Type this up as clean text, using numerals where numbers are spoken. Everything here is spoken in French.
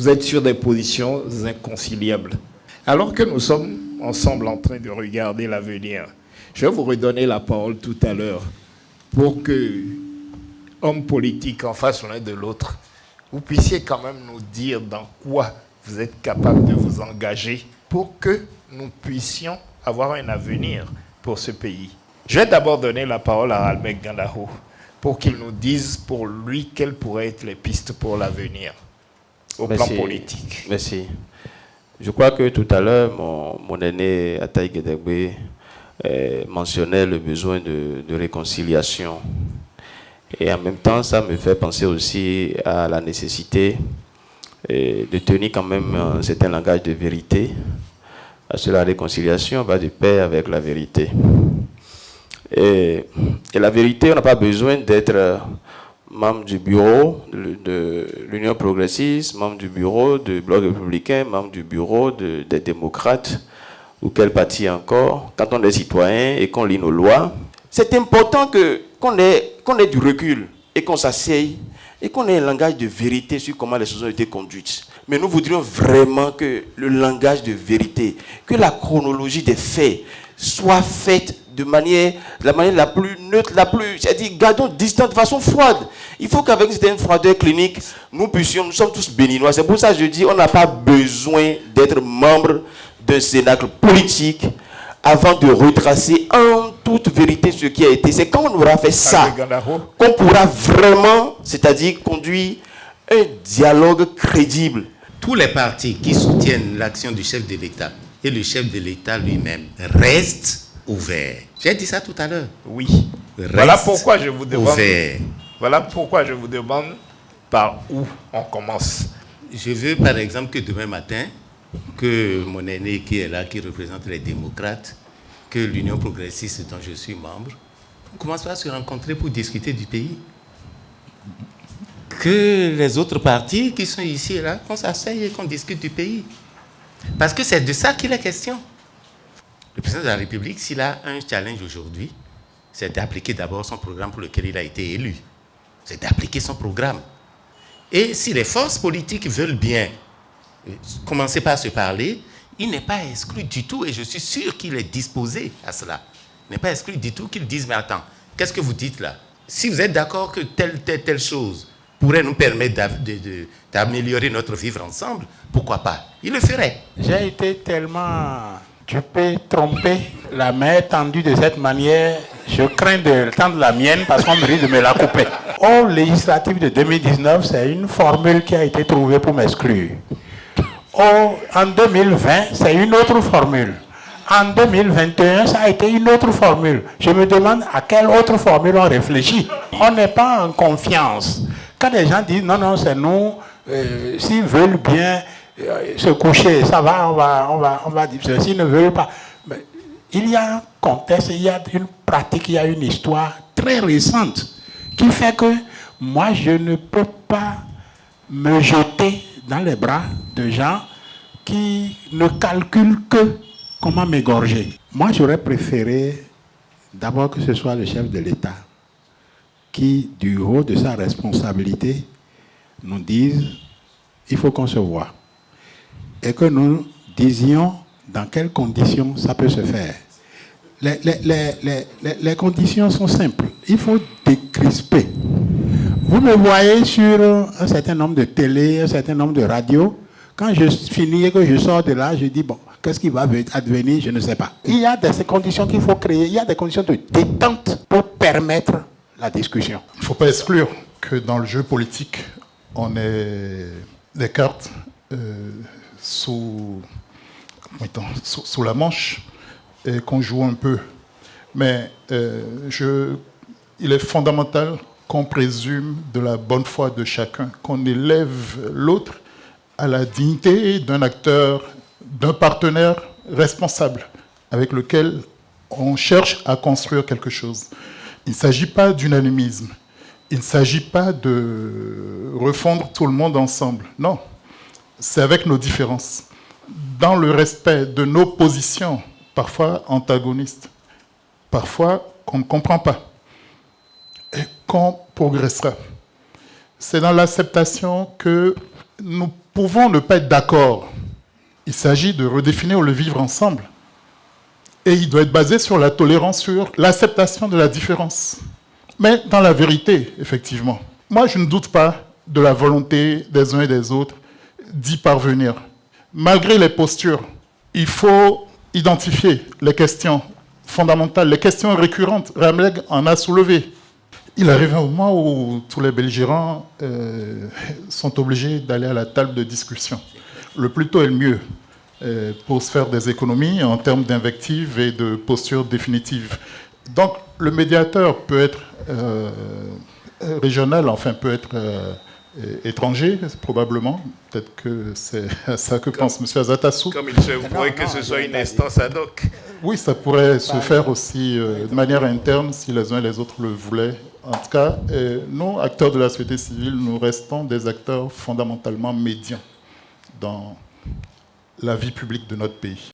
vous êtes sur des positions inconciliables. Alors que nous sommes ensemble en train de regarder l'avenir, je vais vous redonner la parole tout à l'heure pour que, hommes politiques en face l'un de l'autre, vous puissiez quand même nous dire dans quoi vous êtes capable de vous engager pour que nous puissions avoir un avenir pour ce pays. Je vais d'abord donner la parole à Albert Gandahou pour qu'il nous dise pour lui quelles pourraient être les pistes pour l'avenir au plan politique. Merci. Je crois que tout à l'heure, mon aîné Ataï Gedegbe mentionnait le besoin de réconciliation. Et en même temps, ça me fait penser aussi à la nécessité de tenir quand même un certain langage de vérité. Parce que la réconciliation va de pair avec la vérité. Et la vérité, on n'a pas besoin d'être membre du bureau de l'Union progressiste, membre du bureau du Bloc républicain, membre du bureau des démocrates, ou quel parti encore. Quand on est citoyen et qu'on lit nos lois, c'est important qu'on ait du recul et qu'on s'asseye et qu'on ait un langage de vérité sur comment les choses ont été conduites. Mais nous voudrions vraiment que le langage de vérité, que la chronologie des faits soit faite de la manière la plus neutre, c'est-à-dire gardons distant de façon froide. Il faut qu'avec une froideur clinique, nous sommes tous béninois. C'est pour ça que je dis, on n'a pas besoin d'être membre d'un cénacle politique avant de retracer en toute vérité ce qui a été. C'est quand on aura fait ça qu'on pourra vraiment, c'est-à-dire conduire un dialogue crédible. Tous les partis qui soutiennent l'action du chef de l'État et le chef de l'État lui-même restent ouverts. J'ai dit ça tout à l'heure. Oui. Voilà pourquoi je vous demande. Voilà pourquoi je vous demande par où on commence. Je veux par exemple que demain matin, que mon aîné qui est là, qui représente les démocrates, que l'Union progressiste dont je suis membre, on commence à se rencontrer pour discuter du pays. Que les autres partis qui sont ici et là, qu'on s'asseye et qu'on discute du pays. Parce que c'est de ça qu'il est question. Le président de la République, s'il a un challenge aujourd'hui, c'est d'appliquer d'abord son programme pour lequel il a été élu. C'est d'appliquer son programme. Et si les forces politiques veulent bien commencer par se parler, il n'est pas exclu du tout, et je suis sûr qu'il est disposé à cela. Il n'est pas exclu du tout qu'il dise, mais attends, qu'est-ce que vous dites là? Si vous êtes d'accord que telle chose pourrait nous permettre d'améliorer notre vivre ensemble, pourquoi pas? Il le ferait. J'ai été tellement dupé, trompé, la main tendue de cette manière, je crains de tendre la mienne parce qu'on me dit de me la couper. Au législatif de 2019, c'est une formule qui a été trouvée pour m'exclure. En 2020, c'est une autre formule. En 2021, ça a été une autre formule. Je me demande à quelle autre formule on réfléchit. On n'est pas en confiance. Quand les gens disent non, c'est nous, s'ils veulent bien se coucher, ça va, on va dire. S'ils ne veulent pas. Mais il y a un contexte, il y a une pratique, il y a une histoire très récente qui fait que moi, je ne peux pas me jeter dans les bras de gens qui ne calculent que comment m'égorger. Moi, j'aurais préféré d'abord que ce soit le chef de l'État qui, du haut de sa responsabilité, nous dise il faut qu'on se voie. Et que nous disions dans quelles conditions ça peut se faire. Les conditions sont simples. Il faut décrisper. Vous me voyez sur un certain nombre de télé, un certain nombre de radios. Quand je finis et que je sors de là, je dis, bon, qu'est-ce qui va advenir? Je ne sais pas. Il y a des conditions qu'il faut créer. Il y a des conditions de détente pour permettre la discussion. Il ne faut pas exclure que dans le jeu politique, on ait des cartes sous la manche et qu'on joue un peu. Mais il est fondamental qu'on présume de la bonne foi de chacun, qu'on élève l'autre à la dignité d'un acteur, d'un partenaire responsable avec lequel on cherche à construire quelque chose. Il ne s'agit pas d'unanimisme. Il ne s'agit pas de refondre tout le monde ensemble. Non, c'est avec nos différences, dans le respect de nos positions, parfois antagonistes, parfois qu'on ne comprend pas, et qu'on progressera. C'est dans l'acceptation que nous pouvons ne pas être d'accord. Il s'agit de redéfinir le vivre ensemble. Et il doit être basé sur la tolérance, sur l'acceptation de la différence. Mais dans la vérité, effectivement, moi je ne doute pas de la volonté des uns et des autres d'y parvenir. Malgré les postures, il faut identifier les questions fondamentales, les questions récurrentes. Ramleg en a soulevé. Il arrive un moment où tous les belligérants sont obligés d'aller à la table de discussion. Le plus tôt est le mieux pour se faire des économies en termes d'invectives et de postures définitives. Donc le médiateur peut être régional, enfin peut être étranger, probablement. Peut-être que c'est à ça que pense M. Azatassou. Comme il se pourrait que ce soit une instance ad hoc. Oui, ça pourrait se faire aussi de manière interne si les uns et les autres le voulaient. En tout cas, nous, acteurs de la société civile, nous restons des acteurs fondamentalement médians dans la vie publique de notre pays.